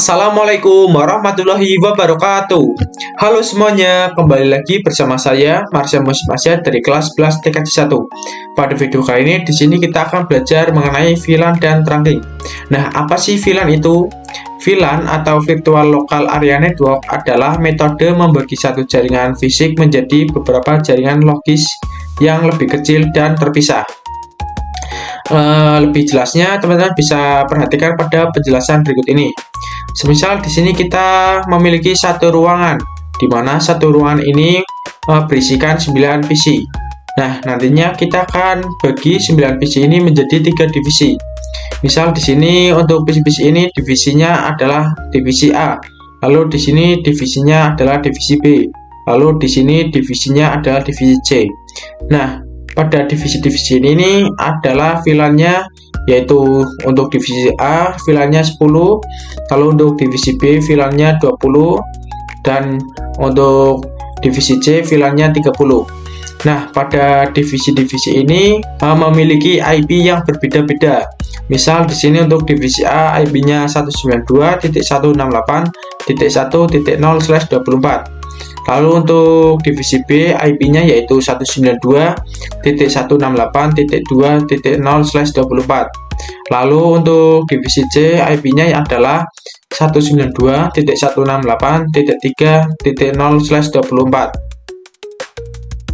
Assalamualaikum warahmatullahi wabarakatuh. Halo semuanya, kembali lagi bersama saya Marsha Musmasya dari kelas 11 TKJ 1. Pada video kali ini di sini kita akan belajar mengenai VLAN dan trunking. Nah, apa sih VLAN itu? VLAN atau Virtual Local Area Network adalah metode membagi satu jaringan fisik menjadi beberapa jaringan logis yang lebih kecil dan terpisah. Lebih jelasnya teman-teman bisa perhatikan pada penjelasan berikut ini. Semisal di sini kita memiliki satu ruangan, di mana satu ruangan ini berisikan 9 PC. Nah, nantinya kita akan bagi 9 PC ini menjadi 3 divisi. Misal di sini untuk PC-PC ini divisinya adalah divisi A, lalu di sini divisinya adalah divisi B, lalu di sini divisinya adalah divisi C. Nah, pada divisi-divisi ini adalah VLAN-nya, yaitu untuk divisi A VLAN-nya 10, lalu untuk divisi B VLAN-nya 20, dan untuk divisi C VLAN-nya 30. Nah, pada divisi-divisi ini memiliki IP yang berbeda-beda. Misal di sini untuk divisi A IP-nya 192.168.1.0/24. Lalu untuk divisi B IP-nya yaitu 192.168.2.0/24. Lalu untuk divisi C IP-nya adalah 192.168.3.0/24.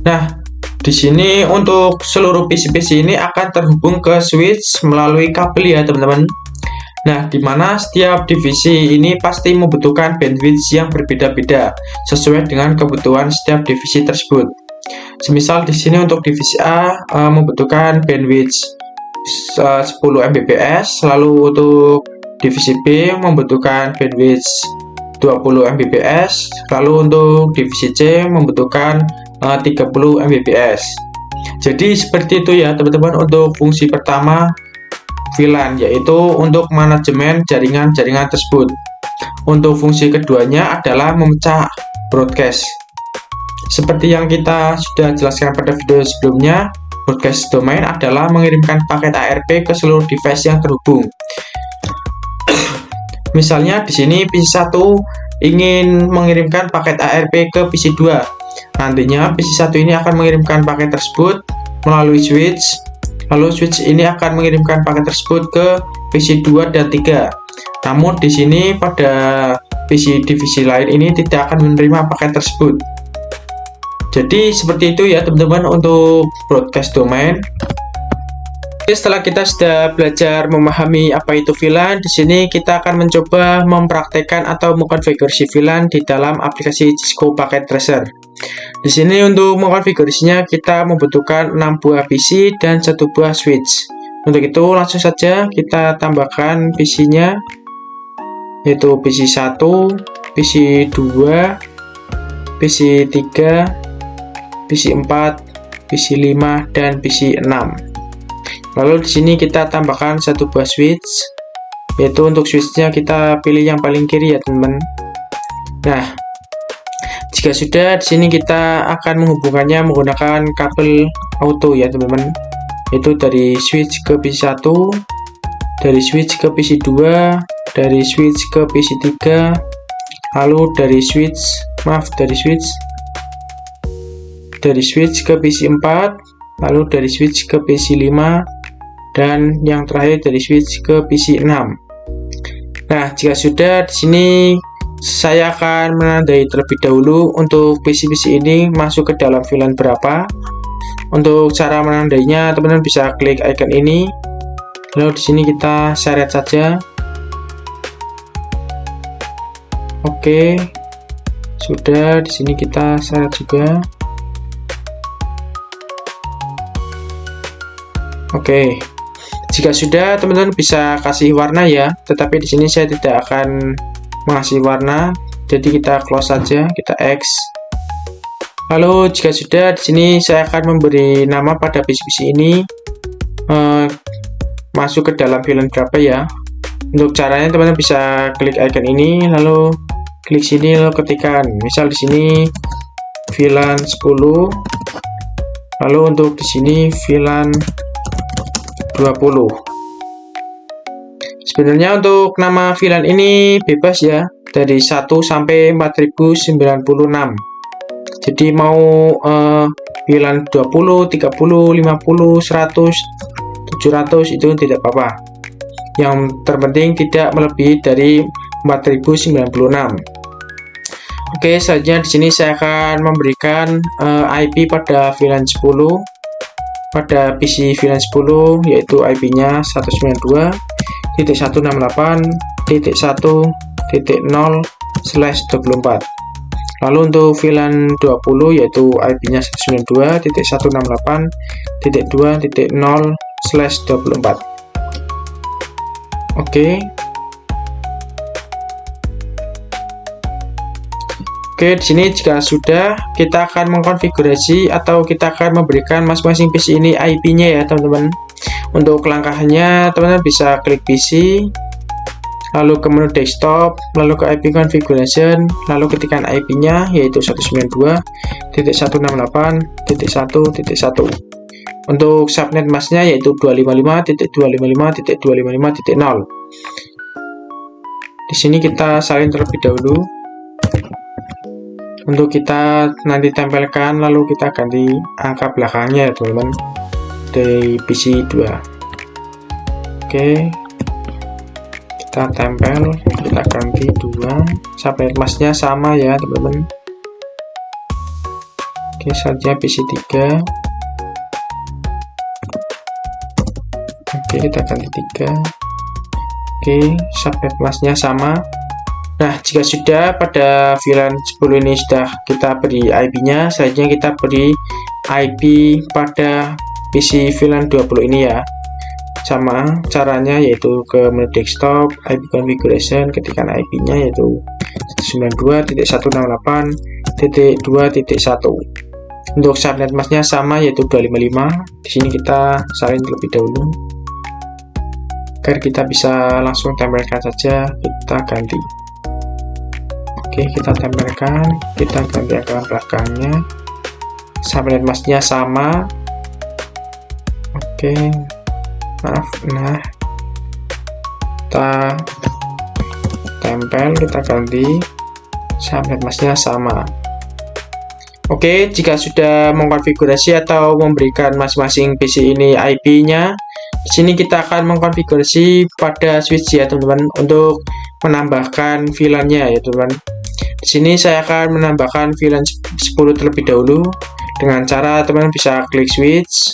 Nah, di sini untuk seluruh PC-PC ini akan terhubung ke switch melalui kabel ya teman-teman. Nah, di mana setiap divisi ini pasti membutuhkan bandwidth yang berbeda-beda sesuai dengan kebutuhan setiap divisi tersebut. Semisal di sini untuk divisi A membutuhkan bandwidth 10 Mbps, lalu untuk divisi B membutuhkan bandwidth 20 Mbps, lalu untuk divisi C membutuhkan 30 Mbps. Jadi seperti itu ya teman-teman untuk fungsi pertama VLAN, yaitu untuk manajemen jaringan-jaringan tersebut. Untuk fungsi keduanya adalah memecah broadcast. Seperti yang kita sudah jelaskan pada video sebelumnya, broadcast domain adalah mengirimkan paket ARP ke seluruh device yang terhubung. Misalnya di sini PC1 ingin mengirimkan paket ARP ke PC2. Nantinya PC1 ini akan mengirimkan paket tersebut melalui switch. Lalu switch ini akan mengirimkan paket tersebut ke PC 2 dan 3. Namun di sini pada PC divisi lain ini tidak akan menerima paket tersebut. Jadi seperti itu ya teman-teman untuk broadcast domain. Setelah kita sudah belajar memahami apa itu VLAN, di sini kita akan mencoba mempraktekkan atau mengkonfigurasi VLAN di dalam aplikasi Cisco Packet Tracer. Di sini untuk mengkonfigurasinya kita membutuhkan 6 buah PC dan 1 buah switch. Untuk itu langsung saja kita tambahkan PC-nya, yaitu PC 1, PC 2, PC 3, PC 4, PC 5, dan PC 6. Lalu di sini kita tambahkan 1 buah switch, yaitu untuk switchnya kita pilih yang paling kiri ya teman-teman. Nah, jika sudah, di sini kita akan menghubungkannya menggunakan kabel auto ya teman-teman, yaitu dari switch ke PC 1, dari switch ke PC 2, dari switch ke PC 3, lalu dari switch ke PC 4, lalu dari switch ke PC 5, dan yang terakhir dari switch ke PC 6. Nah, jika sudah, di sini saya akan menandai terlebih dahulu untuk PC-PC ini masuk ke dalam VLAN berapa. Untuk cara menandainya, teman-teman bisa klik icon ini, lalu di sini kita seret saja. Oke, sudah, di sini kita seret juga. Oke, jika sudah, teman-teman bisa kasih warna ya, tetapi di sini saya tidak akan mengasih warna, jadi kita close saja, kita X. Lalu jika sudah, di sini saya akan memberi nama pada PC ini masuk ke dalam VLAN berapa ya. Untuk caranya teman-teman bisa klik icon ini, lalu klik sini, lalu ketikkan misal di sini VLAN 10, lalu untuk di sini VLAN 20. Sebenarnya untuk nama VLAN ini bebas ya, dari 1 sampai 4096. Jadi mau VLAN 20, 30, 50, 100, 700 itu tidak apa-apa. Yang terpenting tidak melebihi dari 4096. Oke, selanjutnya di sini saya akan memberikan IP pada VLAN 10. Pada PC VLAN 10 yaitu IP-nya 192.168.1.0/24. Lalu untuk VLAN 20 yaitu IP-nya 192.168.2.0/24. Oke, di sini jika sudah, kita akan mengkonfigurasi atau kita akan memberikan masing-masing PC ini IP-nya ya teman-teman. Untuk langkahnya teman-teman bisa klik PC, lalu ke menu desktop, lalu ke IP configuration, lalu ketikkan IP-nya yaitu 192.168.1.1. Untuk subnet masknya yaitu 255.255.255.0. Di sini kita salin terlebih dahulu. Untuk kita nanti tempelkan, lalu kita ganti angka belakangnya ya teman-teman, dari PC 2. Oke, kita tempel, kita ganti 2. Subnet masknya sama ya teman-teman. Oke, selanjutnya PC 3. Oke, kita ganti 3. Oke, subnet masknya sama. Nah, jika sudah pada VLAN 10 ini sudah kita beri IP-nya, selanjutnya kita beri IP pada PC VLAN 20 ini ya. Sama caranya yaitu ke menu desktop, IP configuration, ketikkan IP-nya yaitu 192.168.2.1. Untuk subnet masknya sama yaitu 255. Di sini kita salin terlebih dahulu agar kita bisa langsung tempelkan saja. Kita ganti. Oke, kita tempelkan, kita ganti angka belakangnya, subnet masknya sama. Oke, maaf, nah kita tempel, kita ganti, subnet masknya sama. Oke, jika sudah mengkonfigurasi atau memberikan masing-masing PC ini IP-nya, di sini kita akan mengkonfigurasi pada switch ya teman-teman, untuk menambahkan VLAN-nya ya teman-teman. Di sini saya akan menambahkan VLAN 10 terlebih dahulu dengan cara teman-teman bisa klik switch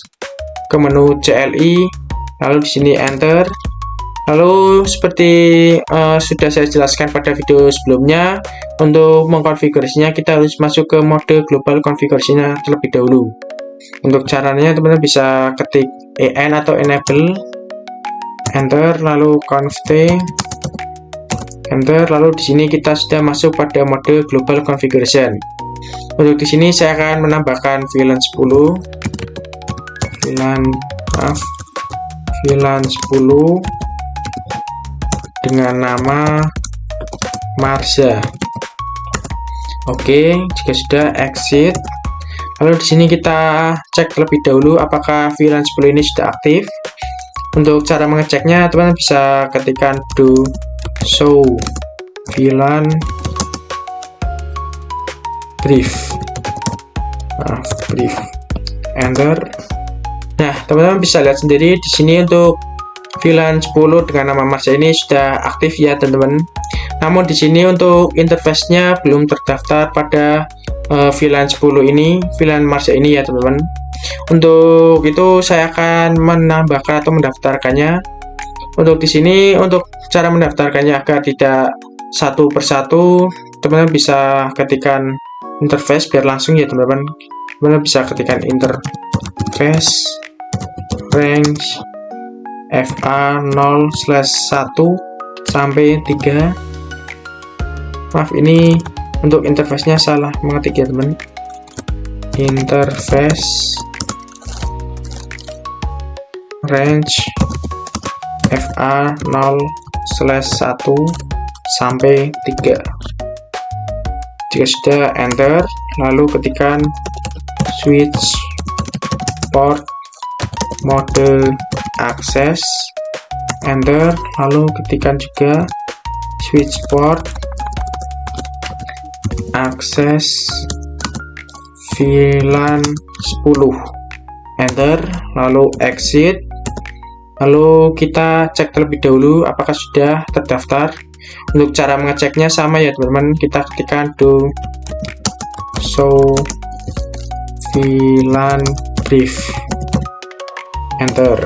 ke menu CLI, lalu di sini enter. Lalu seperti sudah saya jelaskan pada video sebelumnya, untuk mengkonfigurasinya kita harus masuk ke mode global configuration terlebih dahulu. Untuk caranya teman-teman bisa ketik EN atau enable, enter, lalu conft, enter, lalu di sini kita sudah masuk pada mode global configuration. Untuk di sini saya akan menambahkan VLAN 10, VLAN 10 dengan nama Marza. Oke, jika sudah exit. Lalu di sini kita cek terlebih dahulu apakah VLAN 10 ini sudah aktif. Untuk cara mengeceknya teman-teman bisa ketikkan do show VLAN brief, enter. Nah, teman-teman bisa lihat sendiri di sini untuk VLAN 10 dengan nama Marza ini sudah aktif ya teman-teman. Namun di sini untuk interface-nya belum terdaftar pada VLAN 10 ini, VLAN Marza ini ya teman-teman. Untuk itu saya akan menambahkan atau mendaftarkannya. Untuk di sini untuk cara mendaftarkannya agar tidak satu persatu, teman-teman bisa ketikkan interface biar langsung ya teman-teman. Teman-teman bisa ketikkan interface range FA 0/1 sampai 3. Maaf, ini untuk interface-nya salah mengetik ya teman. Interface range FA 0/1 sampai 3. Jika sudah, enter, lalu ketikkan switch port mode akses, enter, lalu ketikkan juga switch port akses VLAN 10, enter, lalu exit. Lalu kita cek terlebih dahulu apakah sudah terdaftar. Untuk cara mengeceknya sama ya teman-teman, kita ketikkan do show VLAN brief, enter.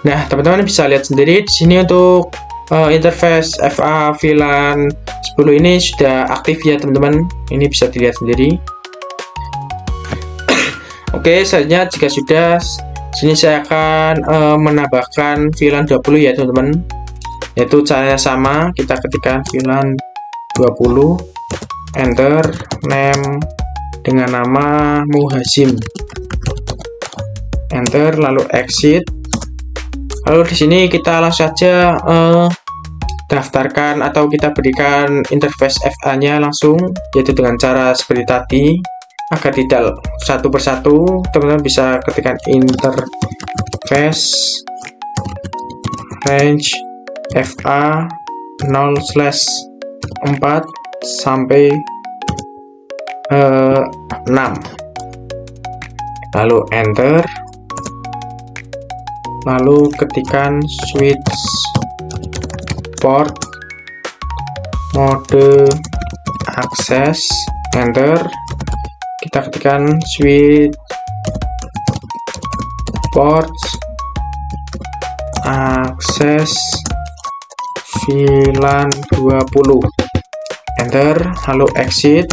Nah, teman-teman bisa lihat sendiri di sini untuk interface FA VLAN 10 ini sudah aktif ya teman-teman. Ini bisa dilihat sendiri. Oke, selanjutnya jika sudah, sini saya akan menambahkan VLAN 20 ya teman-teman. Yaitu caranya sama, kita ketikkan VLAN 20, enter, name dengan nama Muhazim, enter, lalu exit. Lalu di sini kita langsung saja daftarkan atau kita berikan interface FA-nya langsung, yaitu dengan cara seperti tadi. Agar tidak satu persatu, teman-teman bisa ketikkan interface range FA 0/4 sampai 6, lalu enter, lalu ketikkan switch port mode akses, enter. Kita ketikkan switch port akses VLAN 20, enter, lalu exit.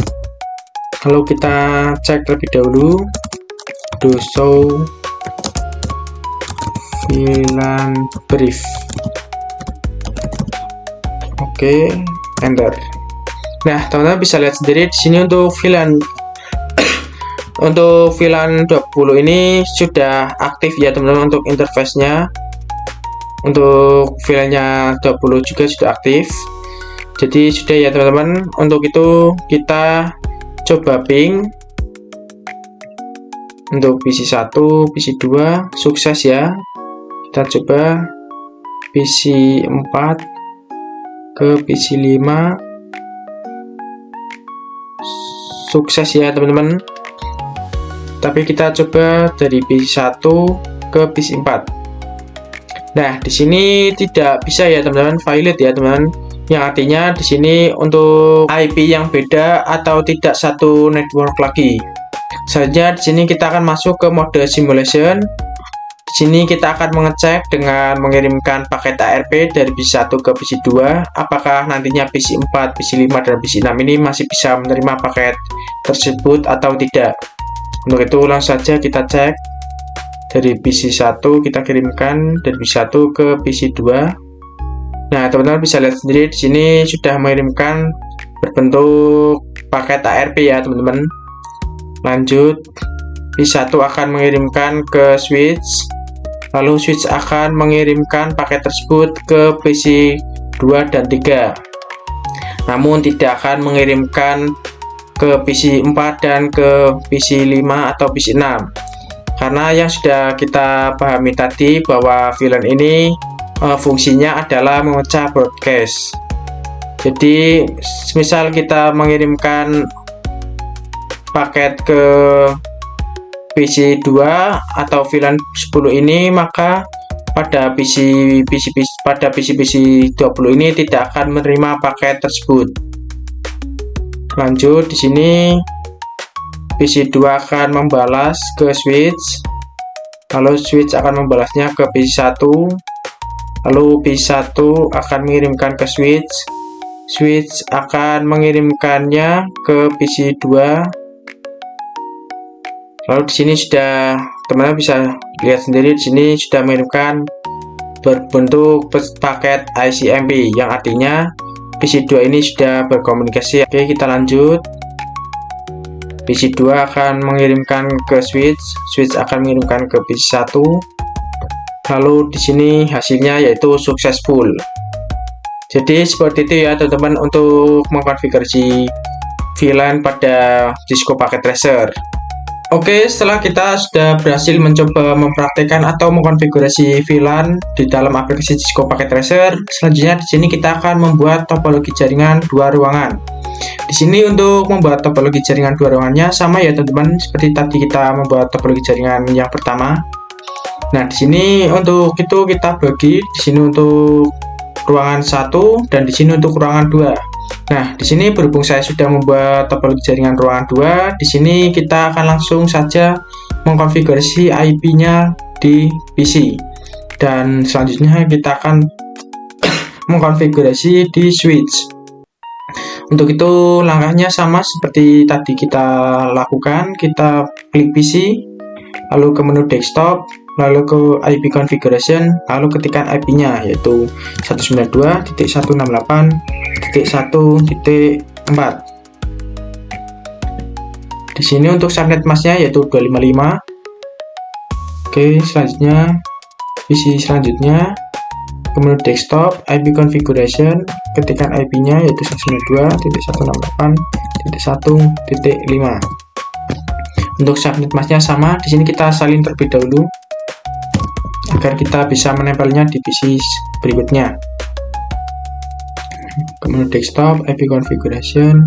Lalu kita cek terlebih dahulu do show VLAN brief, oke, enter. Nah, teman-teman bisa lihat sendiri di sini untuk VLAN 20 ini sudah aktif ya teman-teman untuk interface-nya. Untuk VLAN-nya 20 juga sudah aktif. Jadi sudah ya teman-teman. Untuk itu kita coba ping untuk PC 1, PC 2 sukses ya. Kita coba PC 4 ke PC 5, sukses ya teman-teman. Tapi kita coba dari PC 1 ke PC 4. Nah, di sini tidak bisa ya teman-teman, valid ya teman-teman. Yang artinya di sini untuk IP yang beda atau tidak satu network lagi. Selanjutnya di sini kita akan masuk ke mode simulation. Di sini kita akan mengecek dengan mengirimkan paket ARP dari PC 1 ke PC 2, apakah nantinya PC 4, PC 5 dan PC 6 ini masih bisa menerima paket tersebut atau tidak. Untuk itu langsung saja kita cek dari PC 1, kita kirimkan dari PC 1 ke PC 2. Nah, teman-teman bisa lihat sendiri di sini sudah mengirimkan berbentuk paket ARP ya teman-teman. Lanjut, PC 1 akan mengirimkan ke switch, lalu switch akan mengirimkan paket tersebut ke PC 2 dan 3. Namun tidak akan mengirimkan ke PC 4 dan ke PC 5 atau PC 6, karena yang sudah kita pahami tadi bahwa VLAN ini fungsinya adalah memecah broadcast. Jadi misal kita mengirimkan paket ke PC 2 atau VLAN 10 ini, maka pada PC 20 ini tidak akan menerima paket tersebut. Lanjut, di sini PC 2 akan membalas ke switch, lalu switch akan membalasnya ke PC 1, lalu PC 1 akan mengirimkan ke switch, switch akan mengirimkannya ke PC 2. Lalu di sini sudah teman-teman bisa lihat sendiri, di sini sudah mengirimkan berbentuk paket ICMP, yang artinya PC 2 ini sudah berkomunikasi. Oke, kita lanjut. PC 2 akan mengirimkan ke switch, switch akan mengirimkan ke PC 1. Lalu di sini hasilnya yaitu successful. Jadi seperti itu ya teman-teman untuk mengkonfigurasi VLAN pada Cisco Packet Tracer. Oke, setelah kita sudah berhasil mencoba mempraktekkan atau mengkonfigurasi VLAN di dalam aplikasi Cisco Packet Tracer, selanjutnya di sini kita akan membuat topologi jaringan dua ruangan. Di sini untuk membuat topologi jaringan dua ruangannya sama ya teman-teman, seperti tadi kita membuat topologi jaringan yang pertama. Nah, di sini untuk itu kita bagi di sini untuk ruangan 1 dan di sini untuk ruangan 2. Nah, di sini berhubung saya sudah membuat topologi jaringan ruangan 2, di sini kita akan langsung saja mengkonfigurasi IP-nya di PC. Dan selanjutnya kita akan mengkonfigurasi di switch. Untuk itu langkahnya sama seperti tadi kita lakukan, kita klik PC, lalu ke menu desktop, lalu ke IP configuration, lalu ketikkan IP-nya yaitu 192.168.1.4. Di sini untuk subnet masknya yaitu 255. Oke, selanjutnya PC selanjutnya ke menu desktop, IP configuration, ketikkan IP-nya yaitu 192.168.1.5. Untuk subnet masknya sama, di sini kita salin terlebih dahulu agar kita bisa menempelnya di PC berikutnya. Kemudian desktop, IP configuration,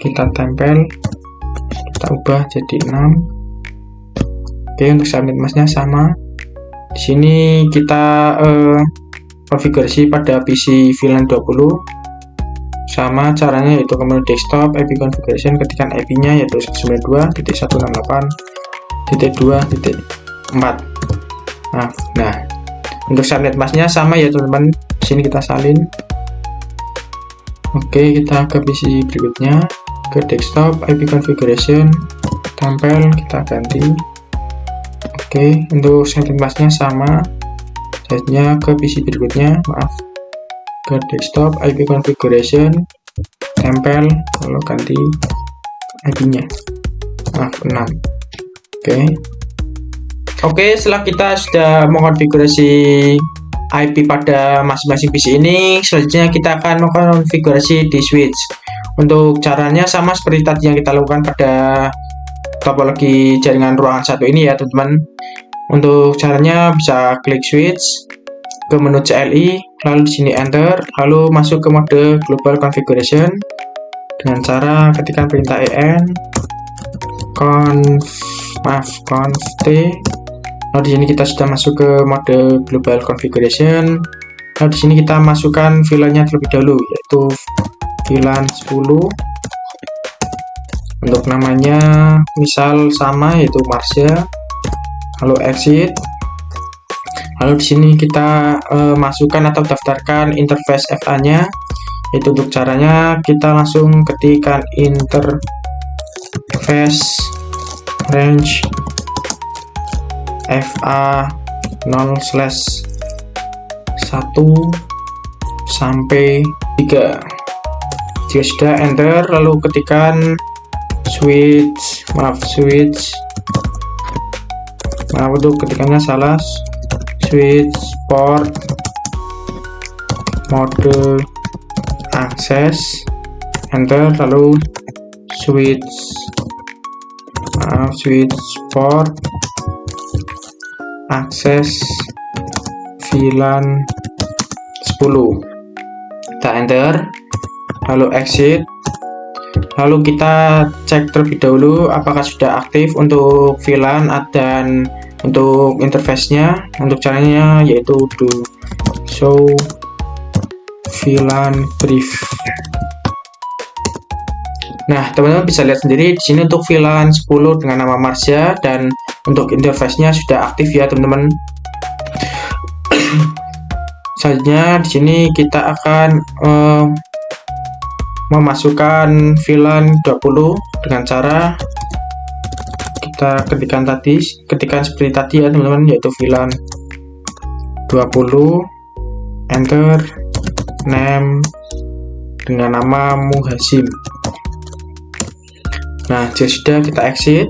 kita tempel, kita ubah jadi 6. Oke, untuk subnet masknya sama. Di sini kita konfigurasi pada PC VLAN 20. Sama caranya yaitu ke menu desktop, IP configuration, ketikkan IP-nya yaitu 192.168.2.4. Nah, untuk subnet masknya sama ya teman-teman. Di sini kita salin. Oke, kita ke PC berikutnya, ke desktop, IP configuration, tempel, kita ganti. Oke, untuk subnet masknya sama. Selanjutnya ke PC berikutnya, ke desktop, IP configuration, tempel, lalu ganti IP-nya. 6. Oke, setelah kita sudah mengkonfigurasi IP pada masing-masing PC ini, selanjutnya kita akan mengkonfigurasi di switch. Untuk caranya sama seperti tadi yang kita lakukan pada topologi jaringan ruangan 1 ini ya teman-teman. Untuk caranya bisa klik switch, ke menu CLI, lalu di sini enter, lalu masuk ke mode global configuration dengan cara ketikkan perintah en conf t. Lalu di sini kita sudah masuk ke mode global configuration. Lalu di sini kita masukkan VLAN-nya terlebih dahulu yaitu VLAN 10. Untuk namanya misal sama yaitu Marsha. Lalu exit. Lalu di sini kita masukkan atau daftarkan interface FA-nya. Yaitu untuk caranya kita langsung ketikkan interface range FA 0/1 sampai 3. Jika sudah enter, lalu ketikkan switch untuk ketikannya salah, switch port mode akses, enter, lalu switch port akses VLAN 10. Kita enter, lalu exit, lalu kita cek terlebih dahulu apakah sudah aktif untuk VLAN dan untuk interface-nya. Untuk caranya yaitu do show VLAN brief. Nah, teman-teman bisa lihat sendiri di sini untuk VLAN 10 dengan nama Marsha dan untuk interface-nya sudah aktif ya, teman-teman. Selanjutnya di sini kita akan memasukkan VLAN 20 dengan cara kita ketikkan seperti tadi ya, teman-teman, yaitu VLAN 20, enter, name dengan nama Muhasim. Nah, jika sudah, kita exit,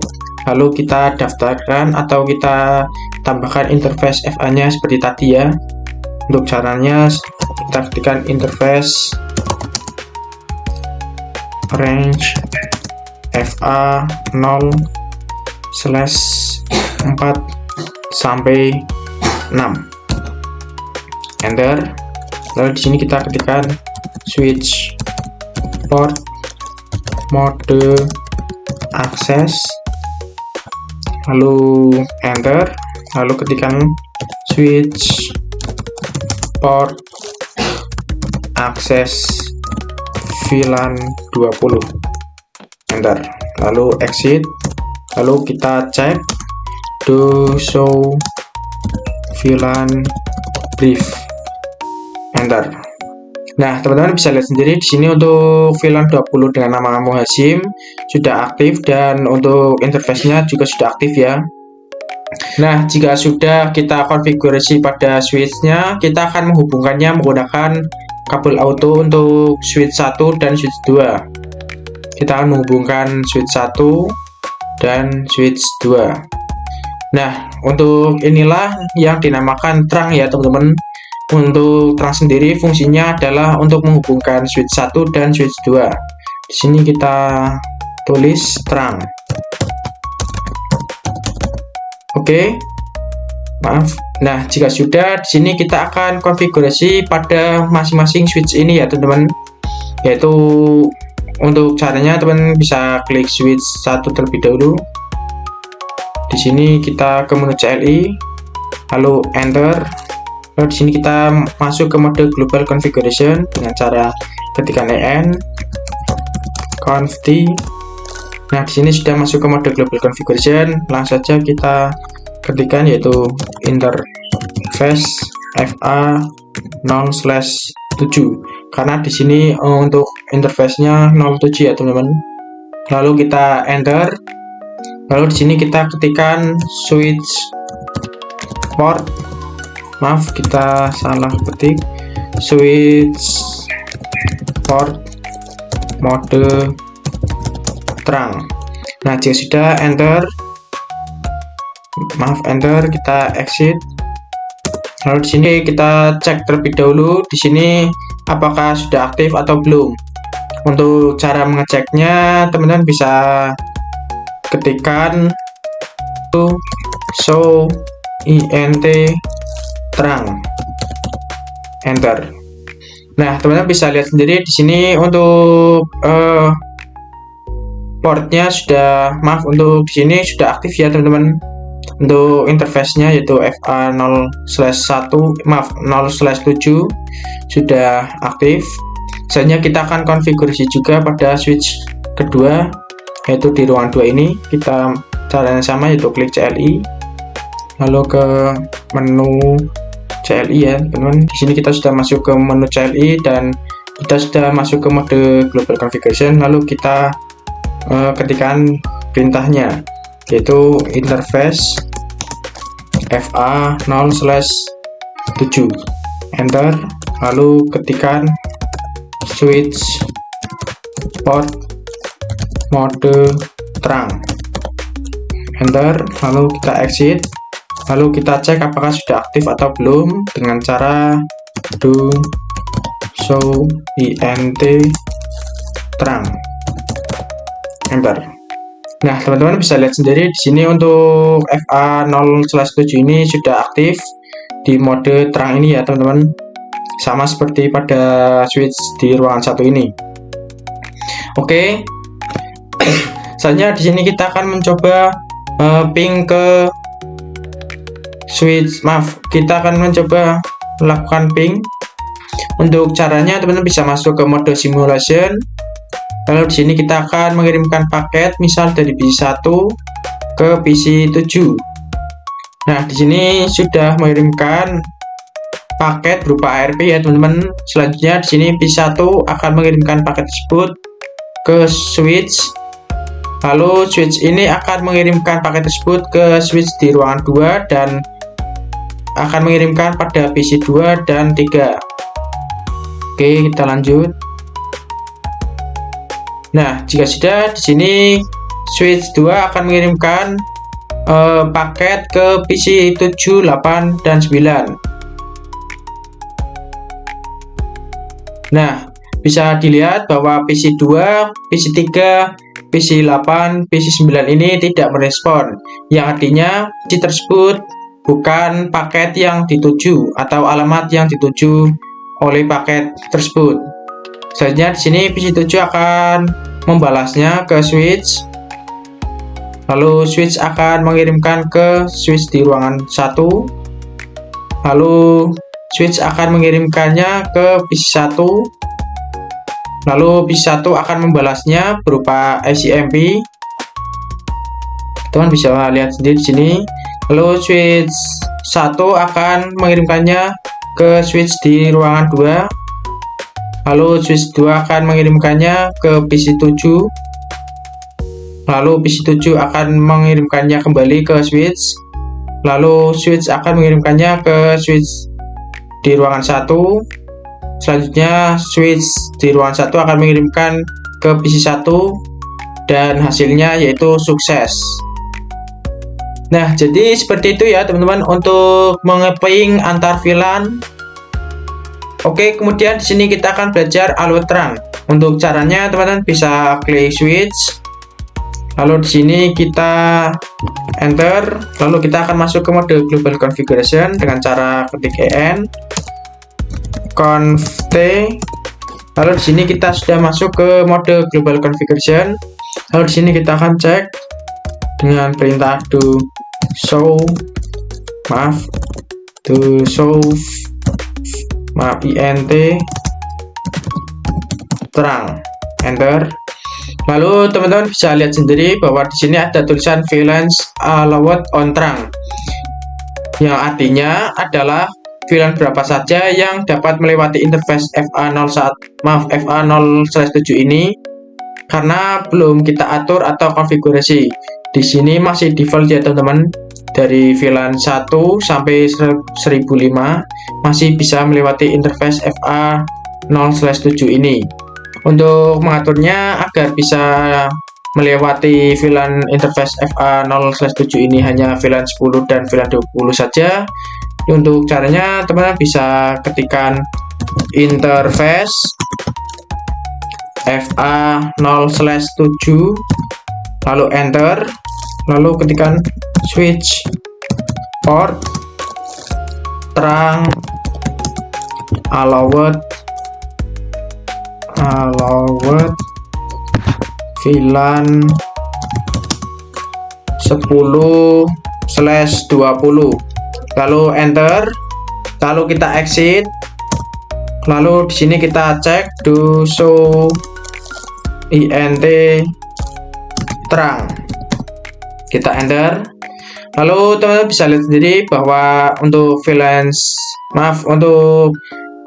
lalu kita daftarkan atau kita tambahkan interface FA-nya seperti tadi ya. Untuk caranya kita ketikkan interface range FA 0 4 sampai 6. Enter. Lalu di sini kita ketikkan switch port mode akses, lalu enter, lalu ketikkan switch port akses VLAN 20, enter, lalu exit, lalu kita cek do show VLAN brief, enter. Nah, teman-teman bisa lihat sendiri di sini untuk VLAN 20 dengan nama Muhasim sudah aktif, dan untuk interface-nya juga sudah aktif ya. Nah, jika sudah kita konfigurasi pada switch-nya, kita akan menghubungkannya menggunakan kabel auto untuk switch 1 dan switch 2. Kita akan menghubungkan switch 1 dan switch 2. Nah, untuk inilah yang dinamakan trunk ya, teman-teman. Untuk trunk sendiri fungsinya adalah untuk menghubungkan switch 1 dan switch 2. Di sini kita tulis trunk. Oke. Maaf. Nah, jika sudah, di sini kita akan konfigurasi pada masing-masing switch ini ya, teman-teman. Yaitu untuk caranya teman bisa klik switch 1 terlebih dahulu. Di sini kita ke menu CLI, lalu enter. Lalu di sini kita masuk ke mode global configuration dengan cara ketikkan en conft. Nah, di sini sudah masuk ke mode global configuration. Langsung saja kita ketikkan yaitu interface FA 0/7, karena di sini untuk interface-nya 07 ya, teman-teman. Lalu kita enter. Lalu di sini kita ketikkan switch port. Maaf, kita salah ketik. Switch port mode trunk. Nah, jika sudah, enter. Maaf, enter, kita exit. Lalu di sini kita cek terlebih dahulu di sini apakah sudah aktif atau belum. Untuk cara mengeceknya, teman-teman bisa ketikkan show int trunk, enter. Nah, teman-teman bisa lihat sendiri di sini untuk portnya sudah, maaf, untuk di sini sudah aktif ya, teman-teman. Untuk interface-nya yaitu FA 0/1, maaf, 0/7 sudah aktif. Selanjutnya kita akan konfigurasi juga pada switch kedua, yaitu di ruangan 2 ini. Kita caranya sama, yaitu klik CLI, lalu ke menu CLI ya, teman-teman. Di sini kita sudah masuk ke menu CLI dan kita sudah masuk ke mode global configuration. Lalu kita ketikkan perintahnya, yaitu interface FA 0/7, enter. Lalu ketikkan switch port mode trunk, enter. Lalu kita exit. Lalu kita cek apakah sudah aktif atau belum dengan cara do show int trunk, enter. Nah, teman-teman bisa lihat sendiri di sini untuk FA 0/7 ini sudah aktif di mode trunk ini ya, teman-teman. Sama seperti pada switch di ruangan 1 ini. Oke. Selanjutnya di sini kita akan mencoba ping ke switch, maaf, kita akan mencoba melakukan ping. Untuk caranya, teman-teman bisa masuk ke mode simulation. Lalu di sini kita akan mengirimkan paket, misal dari PC1 ke PC7. Nah, di sini sudah mengirimkan paket berupa ARP ya, teman-teman. Selanjutnya di sini PC1 akan mengirimkan paket tersebut ke switch. Lalu switch ini akan mengirimkan paket tersebut ke switch di ruangan 2 dan akan mengirimkan pada PC 2 dan 3. Oke, kita lanjut. Nah, jika sudah, di sini switch 2 akan mengirimkan paket ke PC 7, 8, dan 9. Nah, bisa dilihat bahwa PC 2, PC 3, PC 8, PC 9 ini tidak merespon, yang artinya PC tersebut bukan paket yang dituju atau alamat yang dituju oleh paket tersebut. Selanjutnya di sini PC 7 akan membalasnya ke switch, lalu switch akan mengirimkan ke switch di ruangan 1, lalu switch akan mengirimkannya ke PC 1, lalu PC 1 akan membalasnya berupa ICMP. Teman bisa lihat sendiri di sini. Lalu switch 1 akan mengirimkannya ke switch di ruangan 2, lalu switch 2 akan mengirimkannya ke PC 7, lalu PC 7 akan mengirimkannya kembali ke switch, lalu switch akan mengirimkannya ke switch di ruangan 1. Selanjutnya switch di ruangan 1 akan mengirimkan ke PC 1 dan hasilnya yaitu sukses. Nah, jadi seperti itu ya teman-teman untuk mengeping antar VLAN. Oke, kemudian di sini kita akan belajar alert terang. Untuk caranya teman-teman bisa klik switch, lalu di sini kita enter, lalu kita akan masuk ke mode global configuration dengan cara ketik en conf t. Lalu di sini kita sudah masuk ke mode global configuration. Lalu di sini kita akan cek dengan perintah show int terang, enter. Lalu teman-teman bisa lihat sendiri bahwa di sini ada tulisan VLAN allowed on terang, yang artinya adalah VLAN berapa saja yang dapat melewati interface FA0/7 ini, karena belum kita atur atau konfigurasi. Di sini masih default ya teman-teman, dari VLAN 1 sampai 1005 masih bisa melewati interface FA0/7 ini. Untuk mengaturnya agar bisa melewati VLAN interface FA0/7 ini hanya VLAN 10 dan VLAN 20 saja. Untuk caranya teman-teman bisa ketikkan interface FA0/7, lalu enter, lalu ketikkan switch port terang allowed VLAN 10/20, lalu enter, lalu kita exit, lalu di sini kita cek show int terang, kita enter. Lalu teman-teman bisa lihat sendiri bahwa untuk untuk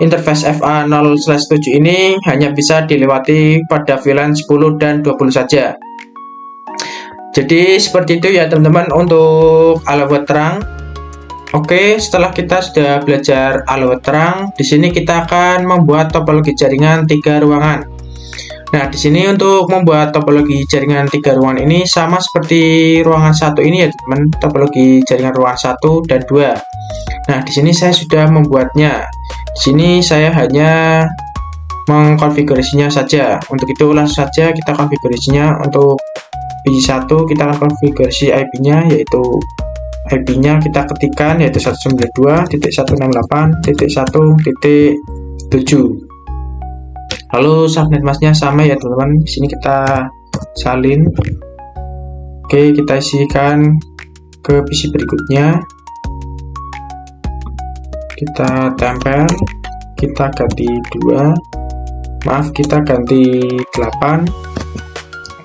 interface FA0/7 ini hanya bisa dilewati pada VLAN 10 dan 20 saja. Jadi seperti itu ya teman-teman untuk allowed terang. Oke, setelah kita sudah belajar allowed terang, di sini kita akan membuat topologi jaringan 3 ruangan. Nah, di sini untuk membuat topologi jaringan 3 ruangan ini sama seperti ruangan 1 ini ya teman, topologi jaringan ruangan 1 dan 2. Nah, di sini saya sudah membuatnya. Di sini saya hanya mengkonfigurasinya saja. Untuk itu langsung saja kita konfigurasinya. Untuk PC 1 kita akan konfigurasi IP-nya, yaitu IP-nya kita ketikkan yaitu 192.168.1.7. Lalu subnet masknya sama ya teman-teman. Di sini kita salin. Oke, kita isikan ke PC berikutnya. Kita tempel, kita ganti 2. Maaf, kita ganti 8.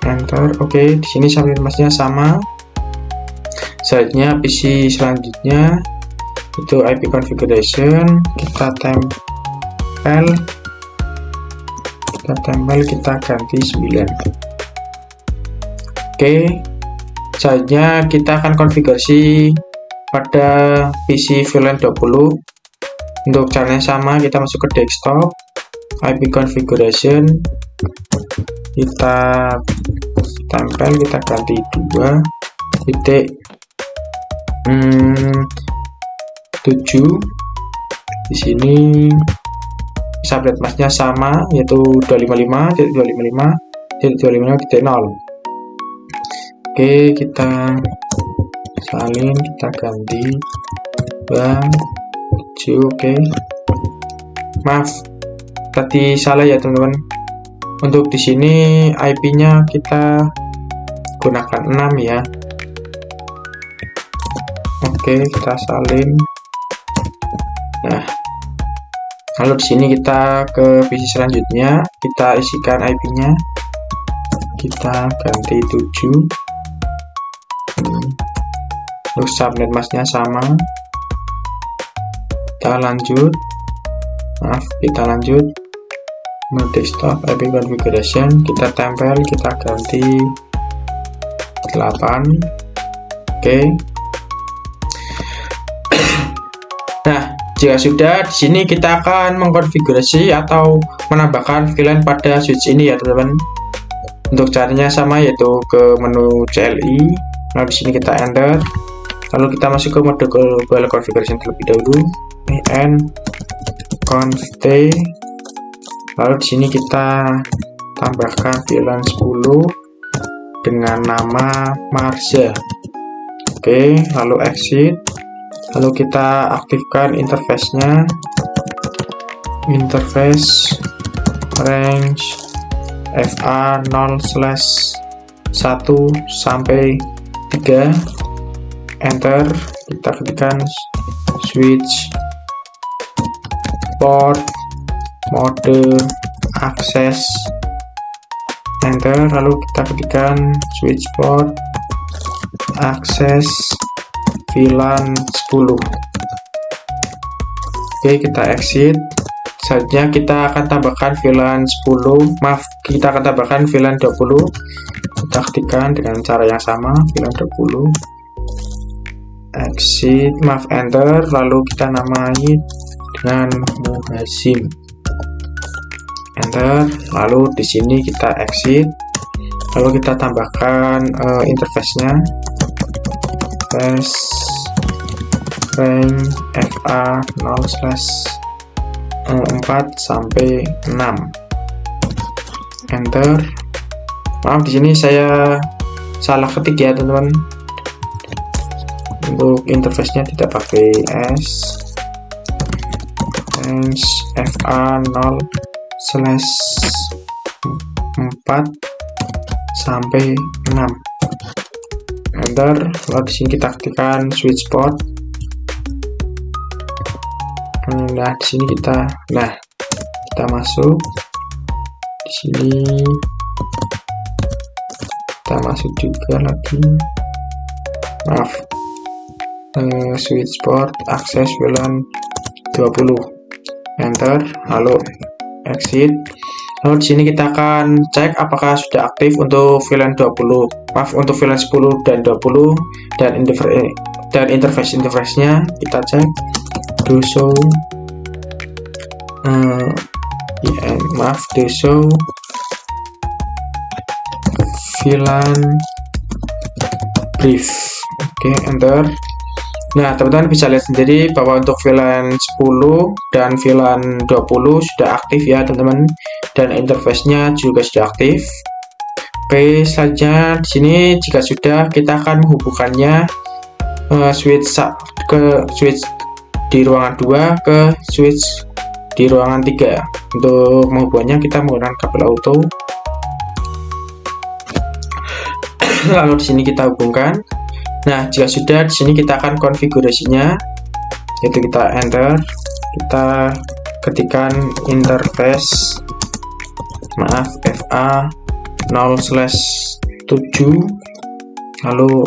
Enter. Oke, di sini subnet masknya sama. Selanjutnya PC selanjutnya itu IP configuration, kita tempel, kita ganti 9. Oke, selanjutnya kita akan konfigurasi pada PC VLAN 20. Untuk caranya sama, kita masuk ke desktop, IP configuration, kita tempel, kita ganti 2.7. Di sini subnet masknya sama yaitu 255.255.255.0. Oke, kita salin, kita ganti bang 7. Oke, maaf tadi salah ya teman-teman. Untuk di sini IP-nya kita gunakan 6 ya. Oke, kita salin. Nah, lalu di sini kita ke PC selanjutnya, kita isikan IP-nya, kita ganti 7. Untuk subnet masknya sama. Kita lanjut. Maaf, kita lanjut. Desktop IP configuration, kita tempel, kita ganti 8. Oke. Nah, jika sudah, di sini kita akan mengkonfigurasi atau menambahkan VLAN pada switch ini ya teman-teman. Untuk caranya sama, yaitu ke menu CLI. Lalu di sini kita enter. Lalu kita masuk ke mode global configuration terlebih dahulu. conft. Lalu di sini kita tambahkan VLAN 10 dengan nama Marsha. Oke, lalu exit. Lalu kita aktifkan interface-nya. Interface range FA 0/1 sampai 3. Enter. Kita ketikkan switch port mode akses. Enter. Lalu kita ketikkan switch port akses VLAN 10. Oke, kita exit. Selanjutnya kita akan tambahkan VLAN 10. Maaf, kita akan tambahkan VLAN 20. Kita ketikkan dengan cara yang sama, VLAN 20. Exit, maaf, enter. Lalu kita namai dengan Muhasim. Enter. Lalu di sini kita exit. Lalu kita tambahkan interface-nya. Range FA 0/4 sampai 6. Enter. Maaf, di sini saya salah ketik ya teman-teman. Untuk interface-nya tidak pakai S. Range FA 0/4 sampai 6. Enter. Lalu di sini kita aktifkan switch port. Nah, di sini kita masuk. Di sini kita masuk juga lagi. Maaf. Switch port akses VLAN 20. Enter. Lalu exit. Lalu di sini kita akan cek apakah sudah aktif untuk VLAN 20. Maaf, untuk VLAN 10 dan 20 dan interface-nya kita cek. Do show do show VLAN brief. Oke, enter. Nah, teman-teman bisa lihat sendiri bahwa untuk VLAN 10 dan VLAN 20 sudah aktif ya teman-teman, dan interface-nya juga sudah aktif. Oke, selanjutnya di sini jika sudah, kita akan menghubungkannya switch di ruangan 2 ke switch di ruangan 3. Untuk menghubungkannya kita menggunakan kabel auto. Lalu di sini kita hubungkan. Nah, jika sudah, di sini kita akan konfigurasinya, yaitu kita enter, kita ketikkan interface, maaf, FA 0/7, lalu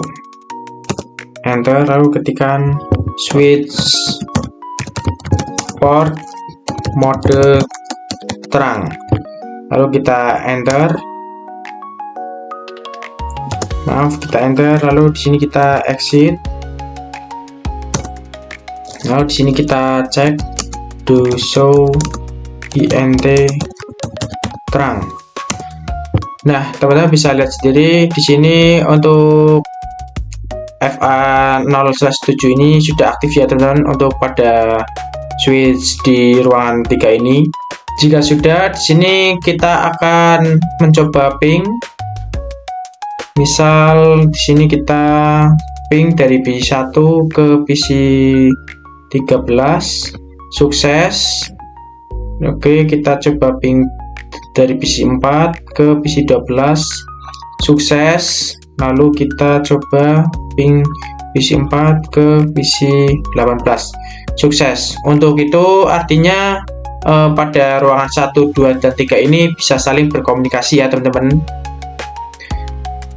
enter, lalu ketikkan switch port mode terang, lalu kita enter. Maaf, kita enter. Lalu di sini kita exit. Lalu di sini kita cek do show int terang. Nah, teman-teman bisa lihat sendiri di sini untuk FA 0/7 ini sudah aktif ya teman-teman, untuk pada switch di ruangan 3 ini. Jika sudah, di sini kita akan mencoba ping. Misal di sini kita ping dari PC1 ke PC13, sukses. Oke, kita coba ping dari PC4 ke PC12, sukses. Lalu kita coba ping PC4 ke PC18, sukses. Untuk itu artinya pada ruangan 1, 2, dan 3 ini bisa saling berkomunikasi ya teman-teman.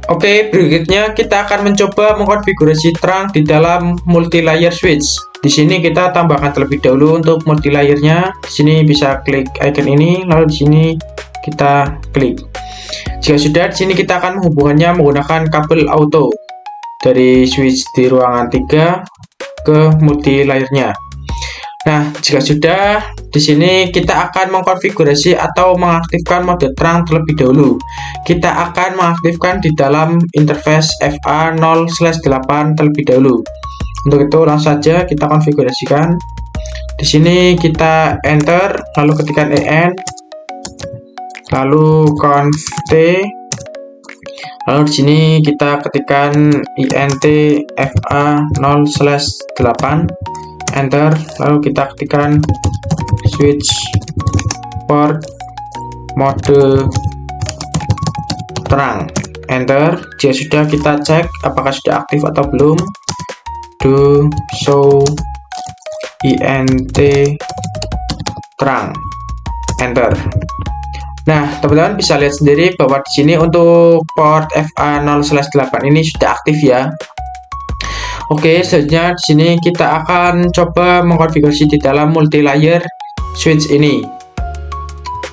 Oke, berikutnya kita akan mencoba mengkonfigurasi terang di dalam multi-layer switch. Di sini kita tambahkan terlebih dahulu untuk multi-layernya. Di sini bisa klik icon ini, lalu di sini kita klik. Jika sudah, di sini kita akan menghubungkannya menggunakan kabel auto dari switch di ruangan 3 ke multi-layernya. Nah, jika sudah, di sini kita akan mengkonfigurasi atau mengaktifkan mode terang terlebih dahulu. Kita akan mengaktifkan di dalam interface FA0/8 terlebih dahulu. Untuk itu langsung saja kita konfigurasikan. Di sini kita enter, lalu ketikkan EN, lalu conf T, lalu di sini kita ketikkan INT FA0/8, enter, lalu kita ketikkan switch port mode terang, enter. Jika sudah, kita cek apakah sudah aktif atau belum. Do show INT terang, enter. Nah, teman-teman bisa lihat sendiri bahwa di sini untuk port FA0/8 ini sudah aktif ya. Oke, selanjutnya di sini kita akan coba mengkonfigurasi di dalam multi-layer switch ini.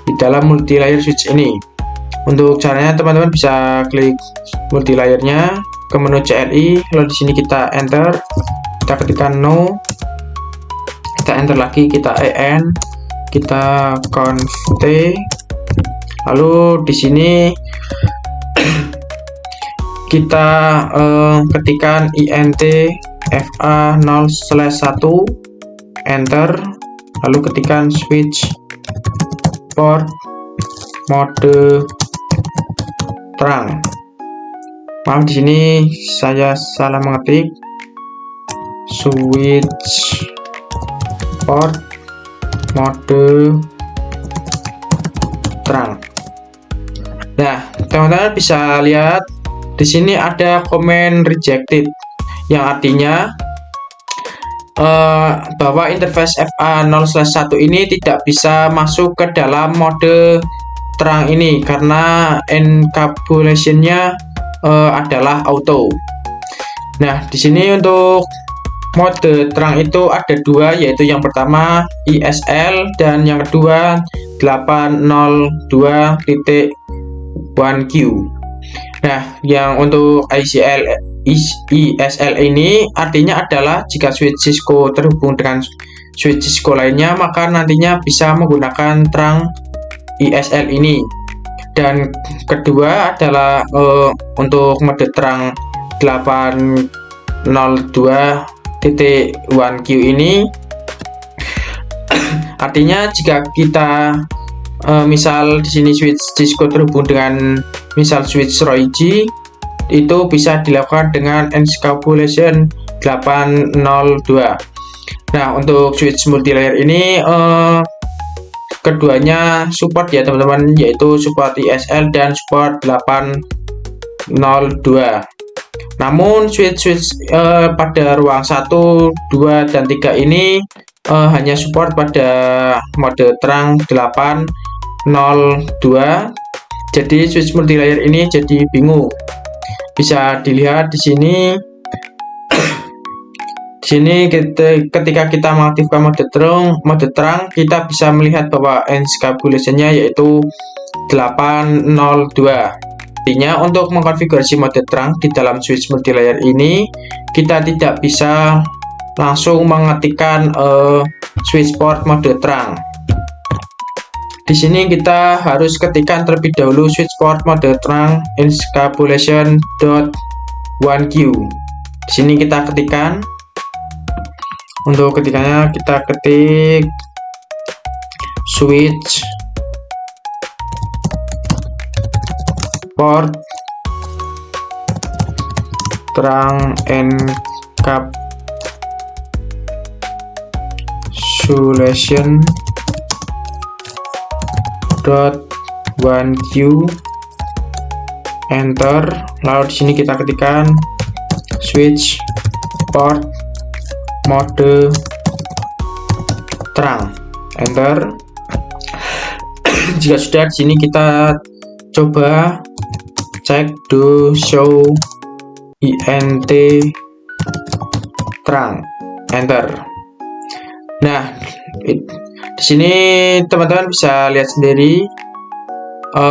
Di dalam multi-layer switch ini. Untuk caranya teman-teman bisa klik multi-layernya ke menu CLI, lalu di sini kita enter, kita ketikkan no, kita enter lagi, kita EN, kita conf T, lalu di sini kita ketikkan INT FA0/1, enter, lalu ketikkan switch port mode terang. Maaf, di sini saya salah mengetik, switch port mode terang. Nah, teman-teman bisa lihat di sini ada komen rejected, yang artinya bahwa interface FA0/1 ini tidak bisa masuk ke dalam mode terang ini karena encapsulation-nya adalah auto. Nah, di sini untuk mode terang itu ada dua, yaitu yang pertama ISL dan yang kedua 802.1Q. Nah, yang untuk ISL ini artinya adalah jika switch Cisco terhubung dengan switch Cisco lainnya, maka nantinya bisa menggunakan terang ISL ini. Dan kedua adalah untuk mode terang 802.1Q ini artinya jika kita misal di sini switch Cisco terhubung dengan misal switch ROIG, itu bisa dilakukan dengan encapsulation 802. Nah, untuk switch multilayer ini keduanya support ya teman-teman, yaitu support ISL dan support 802. Namun switch pada ruang 1, 2, dan 3 ini hanya support pada mode terang 802. Jadi switch multilayer ini jadi bingung. Bisa dilihat di sini. Di sini ketika kita mengaktifkan mode terang, kita bisa melihat bahwa encapsulation-nya yaitu 802. Artinya untuk mengkonfigurasi mode terang di dalam switch multilayer ini, kita tidak bisa langsung mengetikkan switch port mode terang. Di sini kita harus ketikkan terlebih dahulu switch port mode terang encapsulation.1Q. Di sini kita ketikkan. Untuk ketikannya kita ketik switch port terang encapsulation .1q, enter. Lalu di sini kita ketikkan switch port mode terang, enter. Jika sudah, di sini kita coba cek do show int terang, enter. Nah, di sini teman-teman bisa lihat sendiri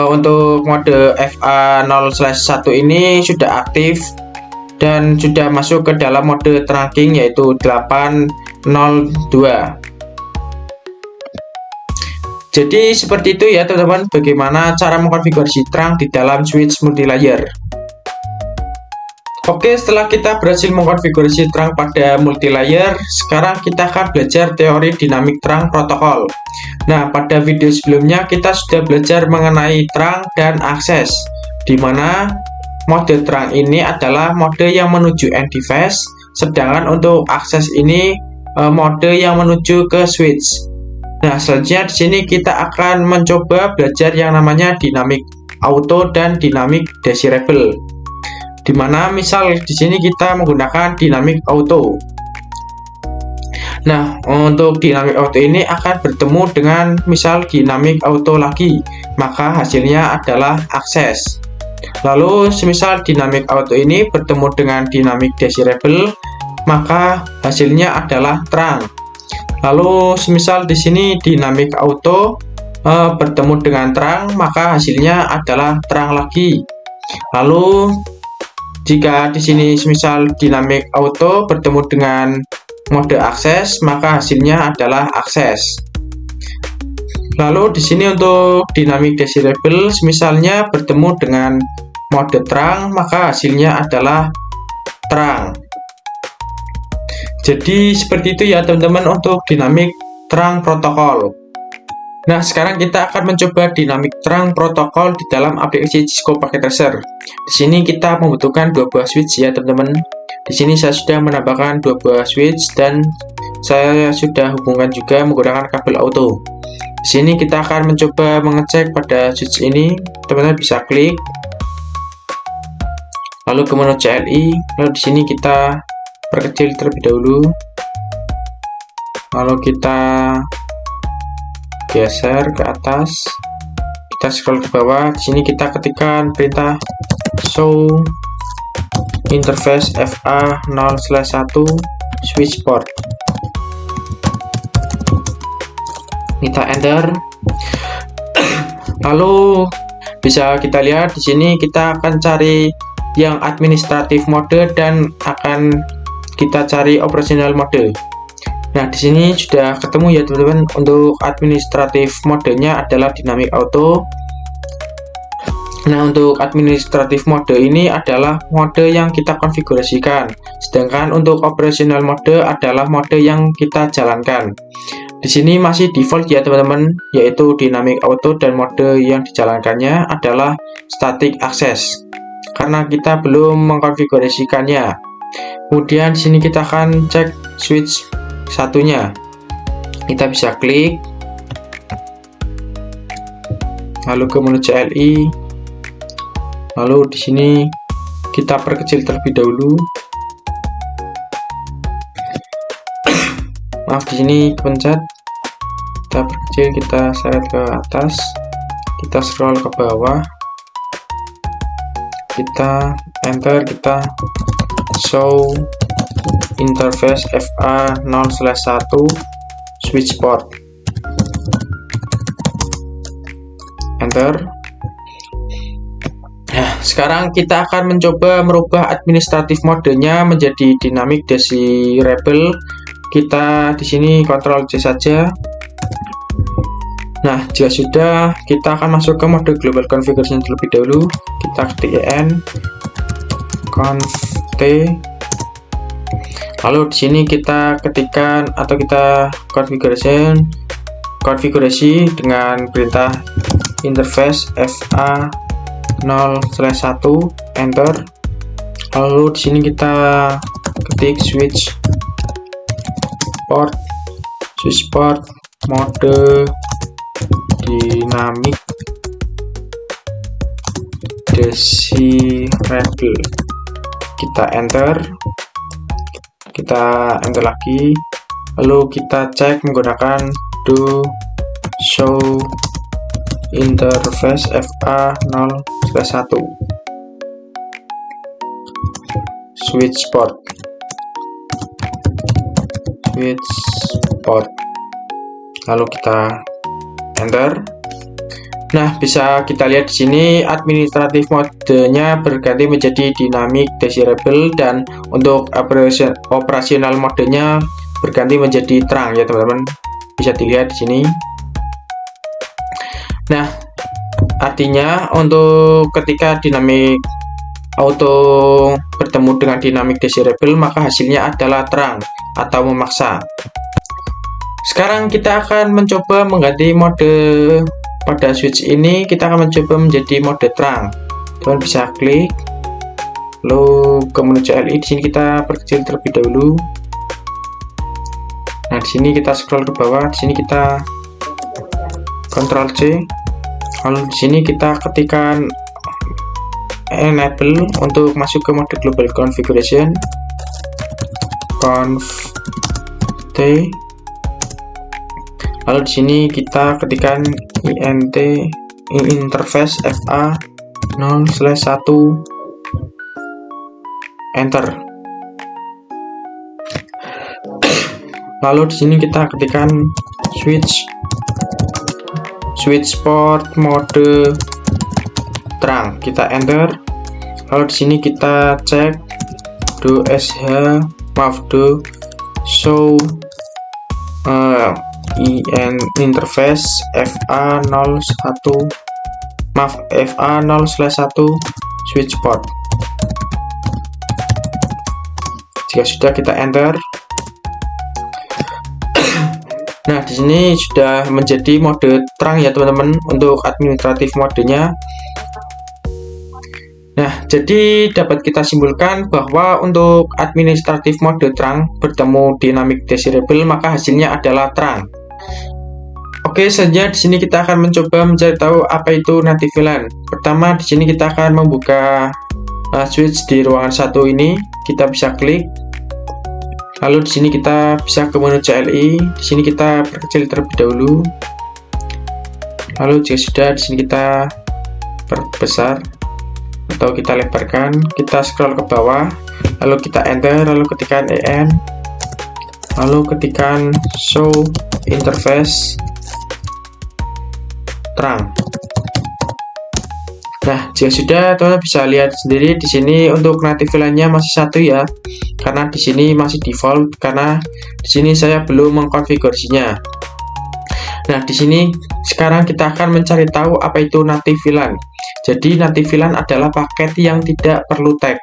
untuk mode FA0/1 ini sudah aktif dan sudah masuk ke dalam mode tracking yaitu 802. Jadi seperti itu ya teman-teman, bagaimana cara mengkonfigurasi terang di dalam switch multilayer. Oke, setelah kita berhasil mengkonfigurasi terang pada multilayer, sekarang kita akan belajar teori dinamik terang protokol. Nah, pada video sebelumnya kita sudah belajar mengenai terang dan akses, di mana mode terang ini adalah mode yang menuju end device, sedangkan untuk akses ini mode yang menuju ke switch. Nah, selanjutnya di sini kita akan mencoba belajar yang namanya dinamik auto dan dinamik desirable. Dimana misal di sini kita menggunakan dinamik auto. Nah, untuk dinamik auto ini akan bertemu dengan misal dinamik auto lagi, maka hasilnya adalah akses. Lalu semisal dinamik auto ini bertemu dengan dinamik desirable, maka hasilnya adalah terang. Lalu semisal di sini dinamik auto bertemu dengan terang, maka hasilnya adalah terang lagi. Lalu jika di sini semisal dinamik auto bertemu dengan mode akses, maka hasilnya adalah akses. Lalu di sini untuk dinamik desirable, misalnya bertemu dengan mode terang, maka hasilnya adalah terang. Jadi seperti itu ya teman-teman untuk dinamik terang protokol. Nah, sekarang kita akan mencoba dinamik terang protokol di dalam aplikasi Cisco Packet Tracer. Di sini kita membutuhkan 2 buah switch ya teman-teman. Di sini saya sudah menambahkan 2 buah switch dan saya sudah hubungkan juga menggunakan kabel auto. Di sini kita akan mencoba mengecek pada switch ini. Teman-teman bisa klik, lalu ke menu CLI, lalu di sini kita perkecil terlebih dahulu, lalu kita geser ke atas, kita scroll ke bawah. Di sini kita ketikkan perintah show interface FA0/1 switch port, kita enter. Lalu bisa kita lihat di sini kita akan cari yang administratif mode dan akan kita cari operasional mode. Nah, di sini sudah ketemu ya teman-teman. Untuk administratif modenya adalah dinamik auto. Nah, untuk administratif mode ini adalah mode yang kita konfigurasikan, sedangkan untuk operasional mode adalah mode yang kita jalankan. Di sini masih default ya teman-teman, yaitu dinamik auto, dan mode yang dijalankannya adalah static access karena kita belum mengkonfigurasikannya. Kemudian di sini kita akan cek switch satunya. Kita bisa klik, lalu ke menu CLI, lalu di sini kita perkecil terlebih dahulu. Maaf, di sini kepencet. Kita perkecil, kita seret ke atas, kita scroll ke bawah, kita enter, kita show interface FA0/1 switch port, enter. Nah, sekarang kita akan mencoba merubah administratif modenya menjadi dynamic desirable. Kita di sini Ctrl C saja. Nah, jika sudah, kita akan masuk ke mode global configuration terlebih dahulu. Kita ketik en conf t. Lalu di sini kita ketikkan atau kita konfigurasi dengan perintah interface FA0/1, enter. Lalu di sini kita ketik switch port mode dynamic desirable. Kita enter lagi, lalu kita cek menggunakan do show interface FA0/1 switch port, lalu kita enter. Nah, bisa kita lihat di sini administratif modenya berganti menjadi dynamic desirable dan untuk operasional modenya berganti menjadi terang ya teman-teman. Bisa dilihat di sini. Nah, artinya untuk ketika dynamic auto bertemu dengan dynamic desirable maka hasilnya adalah terang atau memaksa. Sekarang kita akan mencoba mengganti mode pada switch ini. Kita akan mencoba menjadi mode terang. Teman bisa klik, lalu ke menu CLI. Di sini kita perkecil terlebih dahulu. Nah, di sini kita scroll ke bawah. Di sini kita Ctrl C. Lalu di sini kita ketikkan enable untuk masuk ke mode global configuration. Conf T. Lalu di sini kita ketikkan interface FA0/1 enter. Lalu di sini kita ketikkan switch port mode terang, kita enter. Lalu di sini kita cek do show interface FA0/1 switch port. Jika sudah, kita enter. Nah, di sini sudah menjadi mode terang ya teman-teman untuk administratif modenya. Nah, jadi dapat kita simpulkan bahwa untuk administratif mode terang bertemu dynamic desirable maka hasilnya adalah terang. Oke, selanjutnya di sini kita akan mencoba mencari tahu apa itu native VLAN. Pertama, di sini kita akan membuka switch di ruangan 1 ini. Kita bisa klik. Lalu di sini kita bisa ke menu CLI. Di sini kita perkecil terlebih dahulu. Lalu jika sudah, di sini kita perbesar atau kita lebarkan. Kita scroll ke bawah, lalu kita enter, lalu ketikkan en, lalu ketikkan show interface terang. Nah, jika sudah, teman-teman bisa lihat sendiri di sini untuk native VLAN-nya masih 1 ya, karena di sini masih default, karena di sini saya belum mengkonfigurasinya. Nah, di sini sekarang kita akan mencari tahu apa itu native VLAN. Jadi native VLAN adalah paket yang tidak perlu tag.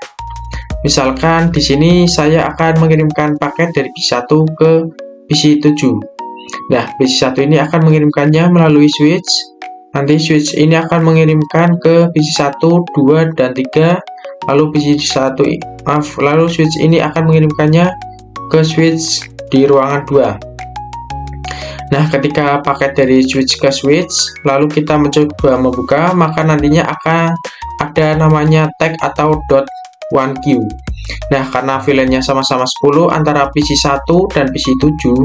Misalkan di sini saya akan mengirimkan paket dari PC1 ke PC7. Nah, PC1 ini akan mengirimkannya melalui switch. Nanti switch ini akan mengirimkan ke PC1, 2, dan 3. Lalu lalu switch ini akan mengirimkannya ke switch di ruangan 2. Nah, ketika paket dari switch ke switch, lalu kita mencoba membuka, maka nantinya akan ada namanya tag atau .1Q. Nah, karena VLAN-nya sama-sama 10 antara PC1 dan PC7,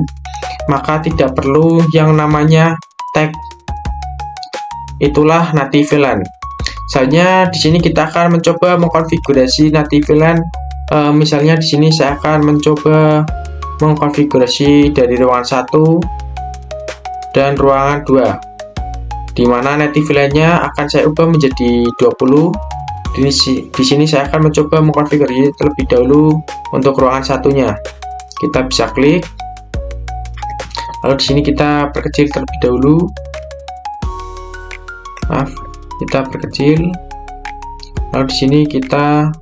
maka tidak perlu yang namanya tag. Itulah native VLAN. Misalnya di sini kita akan mencoba mengkonfigurasi native VLAN. Misalnya di sini saya akan mencoba mengkonfigurasi dari ruangan 1 dan ruangan 2, di mana native VLAN-nya akan saya ubah menjadi 20. Di sini saya akan mencoba mengkonfigurasi terlebih dahulu untuk ruangan satunya. Kita bisa klik. Lalu di sini kita perkecil terlebih dahulu. Maaf, kita perkecil. Lalu di sini kita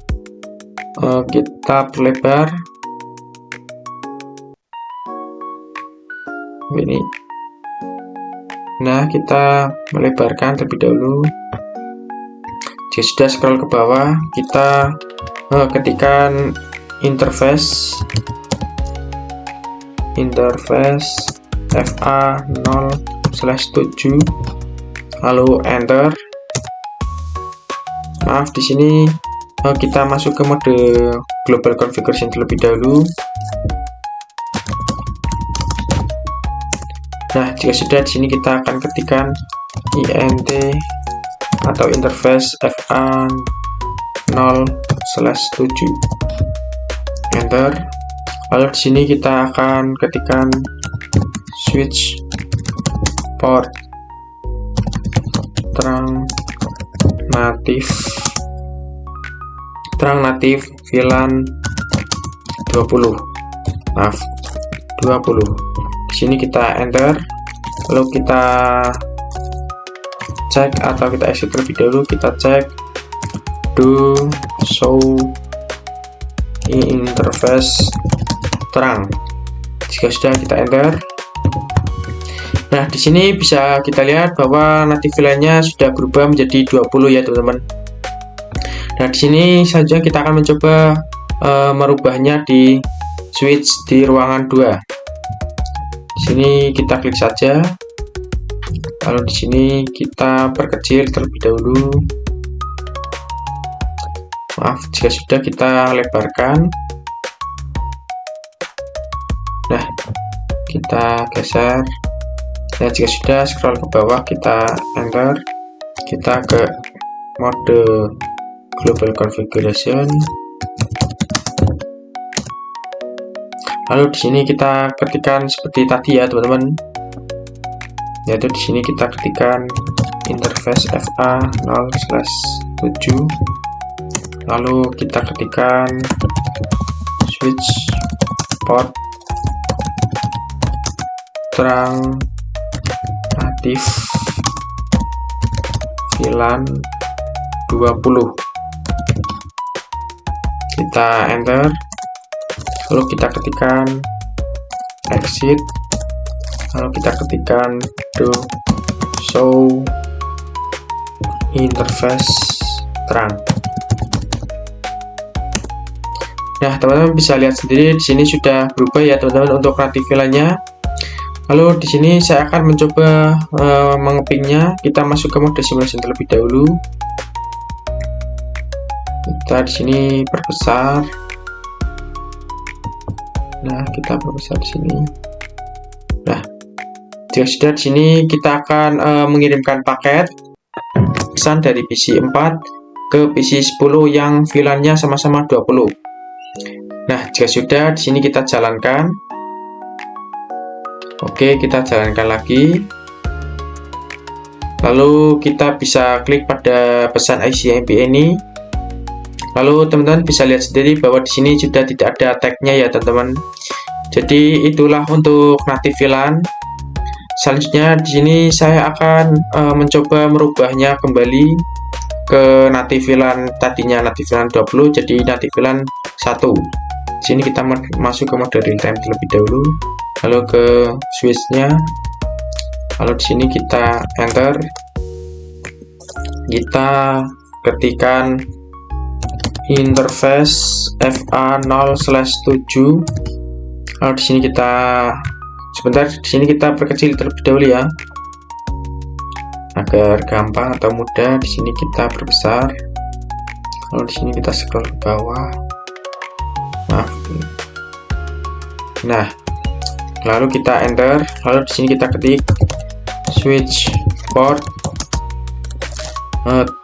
perlebar. Ini. Nah, kita melebarkan terlebih dahulu. Jika sudah, scroll ke bawah, kita ketikkan interface fa0/7 lalu enter. Maaf, di sini kita masuk ke mode global configuration terlebih dahulu. Nah, jika sudah, di sini kita akan ketikkan int atau interface fa0/7 enter. Lalu di sini kita akan ketikkan switch port terang natif VLAN 20. Maaf, 20. Di sini kita enter. Lalu kita cek atau kita exit terlebih dahulu. Kita cek do show interface terang. Jika sudah, kita enter. Nah, di sini bisa kita lihat bahwa native VLAN-nya sudah berubah menjadi 20 ya, teman-teman. Nah, di sini saja kita akan mencoba merubahnya di switch di ruangan 2. Di sini kita klik saja. Lalu di sini kita perkecil terlebih dahulu. Maaf, jika sudah, kita lebarkan. Nah, kita geser. Nah, jika sudah, scroll ke bawah, kita enter. Kita ke mode global configuration. Lalu di sini kita ketikkan seperti tadi ya, teman-teman. Yaitu di sini kita ketikkan interface fa0/7. Lalu kita ketikkan switch port terang natif VLAN 20. Kita enter. Lalu kita ketikkan exit. Lalu kita ketikkan do show interface terang. Nah, teman-teman bisa lihat sendiri di sini sudah berubah ya, teman-teman, untuk native VLAN-nya. Lalu di sini saya akan mencoba mengepingnya. Kita masuk ke mode simulation terlebih dahulu. Kita di sini perbesar. Nah, kita perbesar di sini. Nah, jika sudah, di sini kita akan mengirimkan paket pesan dari PC 4 ke PC 10 yang VLAN-nya sama-sama 20. Nah, jika sudah, di sini kita jalankan. Oke, kita jalankan lagi. Lalu kita bisa klik pada pesan ICMP ini. Lalu teman-teman bisa lihat sendiri bahwa di sini sudah tidak ada tag-nya ya, teman-teman. Jadi itulah untuk native VLAN. Selanjutnya di sini saya akan mencoba merubahnya kembali ke native VLAN, tadinya native VLAN 20 jadi native VLAN 1. Di sini kita masuk ke mode real time terlebih dahulu. Lalu ke switch-nya. Lalu di sini kita enter. Kita ketikkan interface fa0/7. Lalu di sini kita sebentar, di sini kita perkecil terlebih dahulu ya, agar gampang atau mudah. Di sini kita perbesar. Lalu di sini kita scroll ke bawah. Maaf. Nah, lalu kita enter. Lalu di sini kita ketik switch port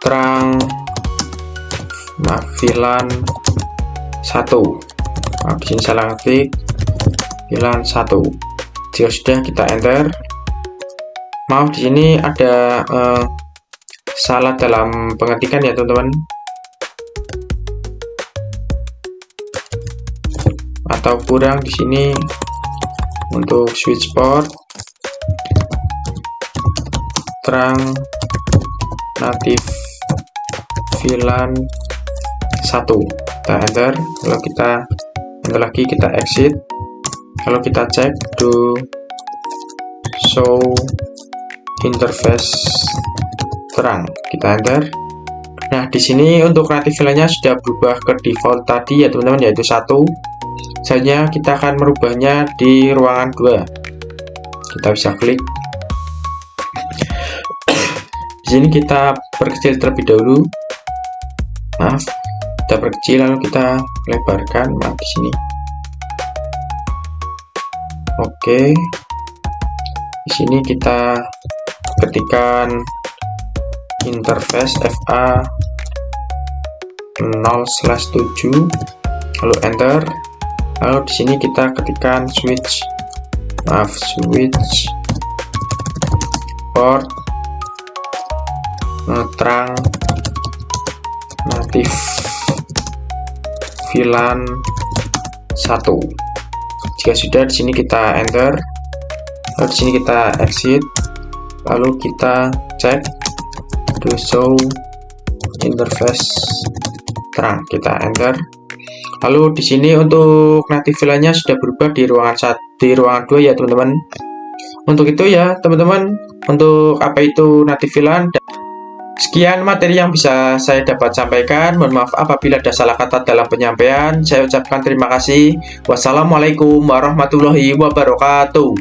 terang VLAN 1. Nah, di sini salah ketik VLAN 1. Jika sudah, kita enter. Maaf, di sini ada salah dalam pengetikan ya, teman-teman, atau kurang di sini untuk switch port terang natif VLAN 1. Kita enter. Kalau kita enter lagi, kita exit. Kalau kita cek do show interface terang, kita enter. Nah, di sini untuk native VLAN-nya sudah berubah ke default tadi ya teman-teman, yaitu 1. Selanjutnya kita akan merubahnya di ruangan 2. Kita bisa klik. Di sini kita perkecil terlebih dahulu. Maaf, kita perkecil lalu kita lebarkan. Maaf di sini. Oke. Di sini kita ketikkan interface FA 0/7 lalu enter. Lalu di sini kita ketikkan switch port terang native VLAN 1. Jika sudah, di sini kita enter. Lalu di sini kita exit. Lalu kita cek to show interface terang, kita enter. Lalu di sini untuk native VLAN-nya sudah berubah di ruangan 2 ya teman-teman. Untuk itu ya teman-teman, untuk apa itu native VLAN. Sekian materi yang bisa saya dapat sampaikan. Mohon maaf apabila ada salah kata dalam penyampaian. Saya ucapkan terima kasih. Wassalamualaikum warahmatullahi wabarakatuh.